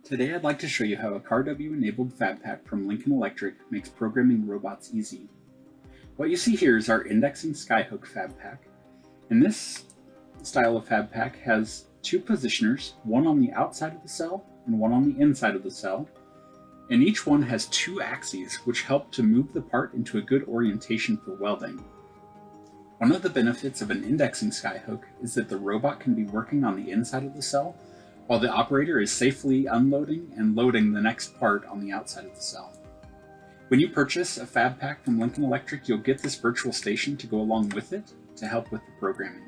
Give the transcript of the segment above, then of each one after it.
Today I'd like to show you how a CarW-enabled Fab-Pak from Lincoln Electric makes programming robots easy. What you see here is our indexing skyhook Fab-Pak, and this style of Fab-Pak has two positioners, one on the outside of the cell and one on the inside of the cell, and each one has two axes which help to move the part into a good orientation for welding. One of the benefits of an indexing skyhook is that the robot can be working on the inside of the cell while the operator is safely unloading and loading the next part on the outside of the cell. When you purchase a Fab-Pak from Lincoln Electric, you'll get this virtual station to go along with it to help with the programming.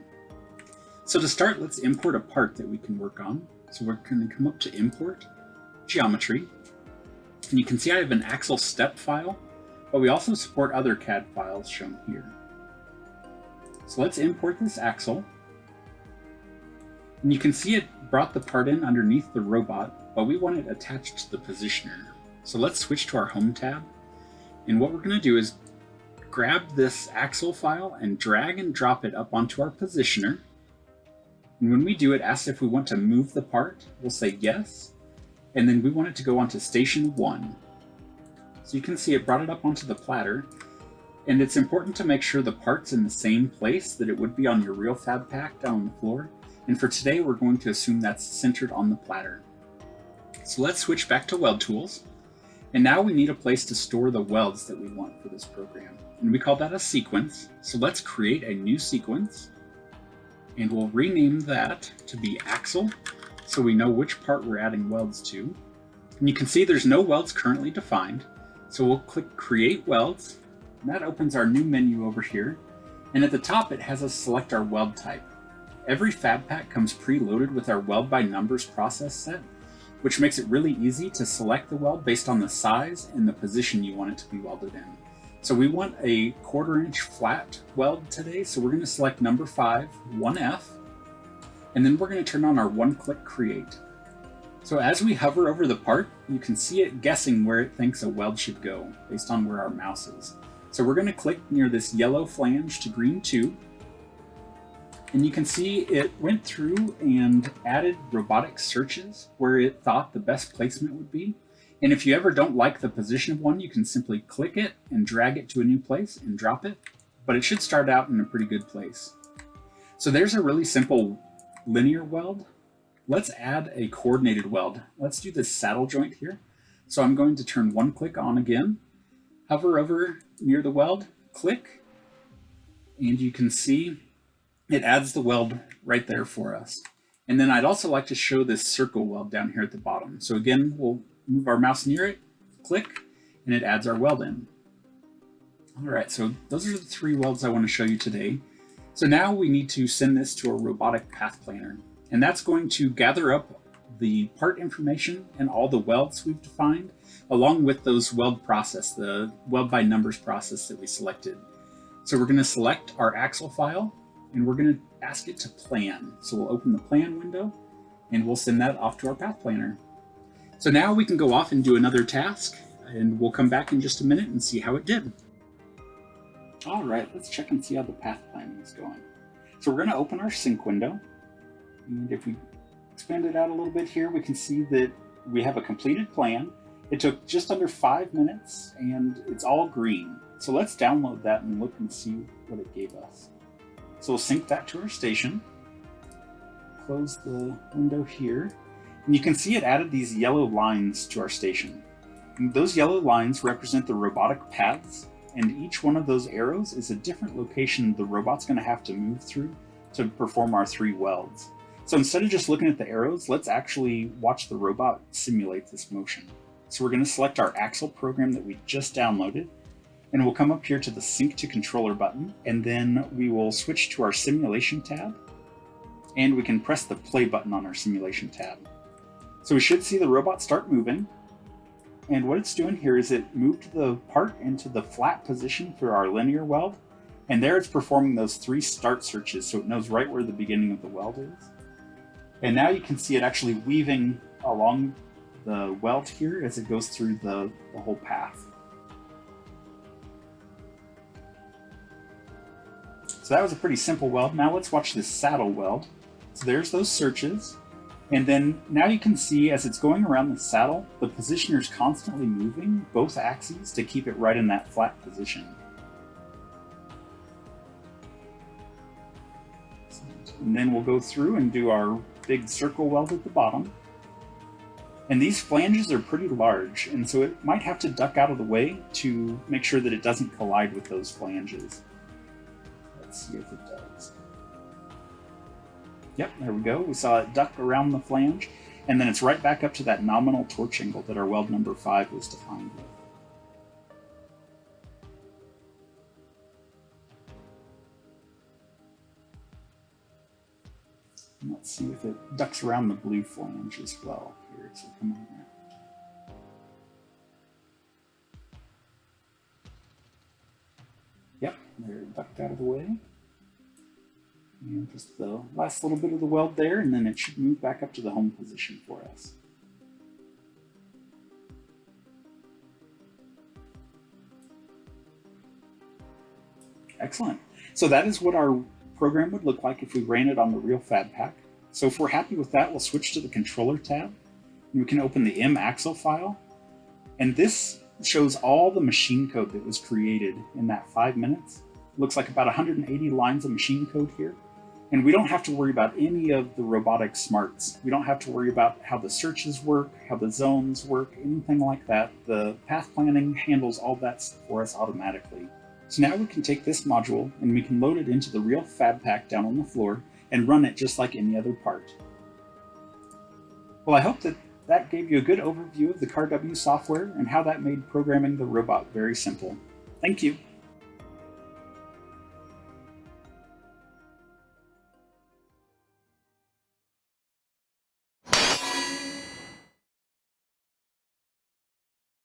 So to start, let's import a part that we can work on. So we're going to come up to Import, Geometry, and you can see I have an axle step file, but we also support other CAD files shown here. So let's import this axle. And you can see it brought the part in underneath the robot, but we want it attached to the positioner. So let's switch to our Home tab. And what we're going to do is grab this axle file and drag and drop it up onto our positioner. And when we do, it asks if we want to move the part. We'll say yes. And then we want it to go onto Station 1. So you can see it brought it up onto the platter. And it's important to make sure the part's in the same place that it would be on your real Fab-Pak down on the floor. And for today, we're going to assume that's centered on the platter. So let's switch back to Weld Tools. And now we need a place to store the welds that we want for this program. And we call that a sequence. So let's create a new sequence. And we'll rename that to be Axle, so we know which part we're adding welds to. And you can see there's no welds currently defined. So we'll click Create Welds. And that opens our new menu over here. And at the top, it has us select our weld type. Every Fab-Pak comes preloaded with our weld by numbers process set, which makes it really easy to select the weld based on the size and the position you want it to be welded in. So we want a 1/4 inch flat weld today, so we're going to select number 5, 1F, and then we're going to turn on our one-click create. So as we hover over the part, you can see it guessing where it thinks a weld should go based on where our mouse is. So we're going to click near this yellow flange to green tube. And you can see it went through and added robotic searches where it thought the best placement would be. And if you ever don't like the position of one, you can simply click it and drag it to a new place and drop it. But it should start out in a pretty good place. So there's a really simple linear weld. Let's add a coordinated weld. Let's do this saddle joint here. So I'm going to turn one click on again, hover over near the weld, click, and you can see it adds the weld right there for us. And then I'd also like to show this circle weld down here at the bottom. So again, we'll move our mouse near it, click, and it adds our weld in. All right, so those are the 3 welds I want to show you today. So now we need to send this to a robotic path planner. And that's going to gather up the part information and all the welds we've defined, along with those weld process, the weld by numbers process that we selected. So we're going to select our axle file, and we're going to ask it to plan. So we'll open the plan window and we'll send that off to our path planner. So now we can go off and do another task, and we'll come back in just a minute and see how it did. All right, let's check and see how the path planning is going. So we're going to open our sync window. And if we expand it out a little bit here, we can see that we have a completed plan. It took just under 5 minutes and it's all green. So let's download that and look and see what it gave us. So we'll sync that to our station, close the window here, and you can see it added these yellow lines to our station. And those yellow lines represent the robotic paths, and each one of those arrows is a different location the robot's going to have to move through to perform our 3 welds. So instead of just looking at the arrows, let's actually watch the robot simulate this motion. So we're going to select our axle program that we just downloaded, and we'll come up here to the Sync to Controller button, and then we will switch to our Simulation tab, and we can press the Play button on our Simulation tab. So we should see the robot start moving, and what it's doing here is it moved the part into the flat position for our linear weld, and there it's performing those 3 start searches, so it knows right where the beginning of the weld is. And now you can see it actually weaving along the weld here as it goes through the whole path. So that was a pretty simple weld. Now let's watch this saddle weld. So there's those searches. And then now you can see as it's going around the saddle, the positioner is constantly moving both axes to keep it right in that flat position. And then we'll go through and do our big circle weld at the bottom. And these flanges are pretty large, and so it might have to duck out of the way to make sure that it doesn't collide with those flanges. Let's see if it does. Yep, there we go. We saw it duck around the flange, and then it's right back up to that nominal torch angle that our weld number 5 was defined with. And let's see if it ducks around the blue flange as well. Here, so come on here. Yep, they're ducked out of the way. And just the last little bit of the weld there, and then it should move back up to the home position for us. Excellent. So that is what our program would look like if we ran it on the real Fab-Pak. So if we're happy with that, we'll switch to the controller tab, and we can open the M axle file. And this shows all the machine code that was created in that 5 minutes. Looks like about 180 lines of machine code here. And we don't have to worry about any of the robotic smarts. We don't have to worry about how the searches work, how the zones work, anything like that. The path planning handles all that for us automatically. So now we can take this module and we can load it into the real Fab-Pak down on the floor and run it just like any other part. Well, I hope that gave you a good overview of the CarW software and how that made programming the robot very simple. Thank you.